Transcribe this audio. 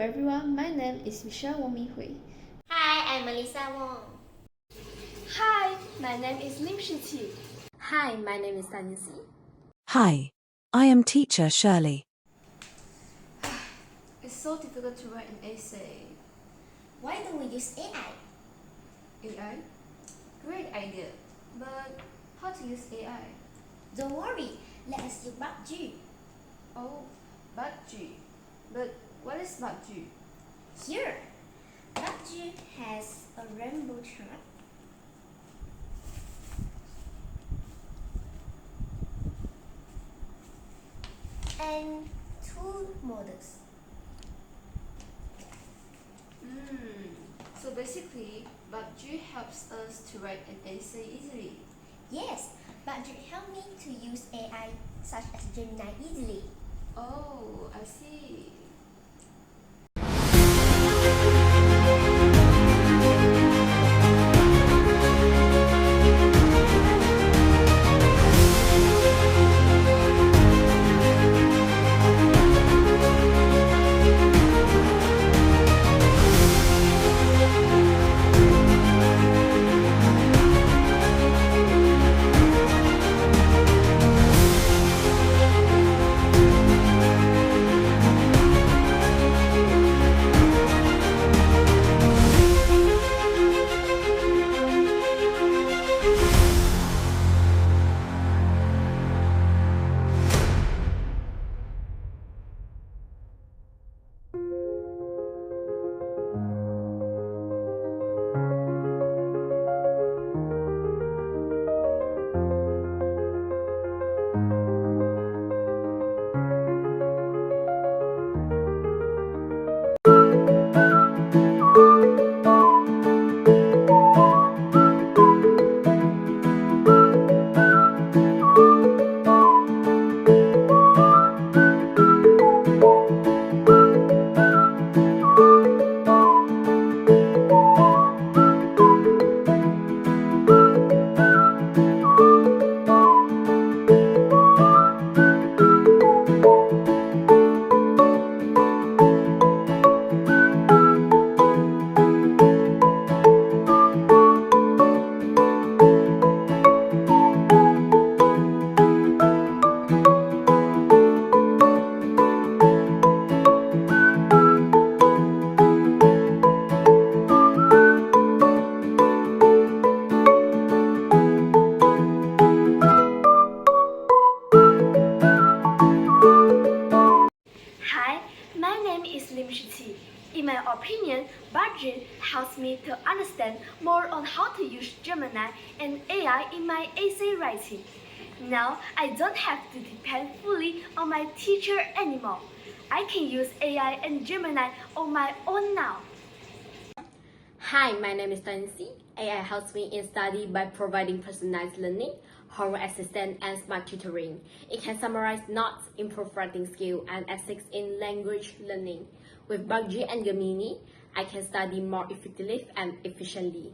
everyone, my name is Michelle Wong Minhui. Hi, I'm Melissa Wong. Hi, my name is Lim Shiqi. Hi, my name is Nancy. Hi, I am teacher Shirley. It's so difficult to write an essay. Why don't we use AI? AI? Great idea. But how to use AI? Don't worry, let us use BugG. Oh, BugG. But what is BugG? Here, BugG has a rainbow chart. And two models. So basically, BugG helps us to write an essay easily. Yes, BugG helped me to use AI such as Gemini easily. Oh, I see. Hi, my name is Lim Shiqi. In my opinion, BugG helps me to understand more on how to use Gemini and AI in my essay writing. Now, I don't have to depend fully on my teacher anymore. I can use AI and Gemini on my own now. Hi, my name is Nancy. AI helps me in study by providing personalized learning, homework assistance, and smart tutoring. It can summarize notes, improve writing skill, and assist in language learning. With BugG and Gemini, I can study more effectively and efficiently.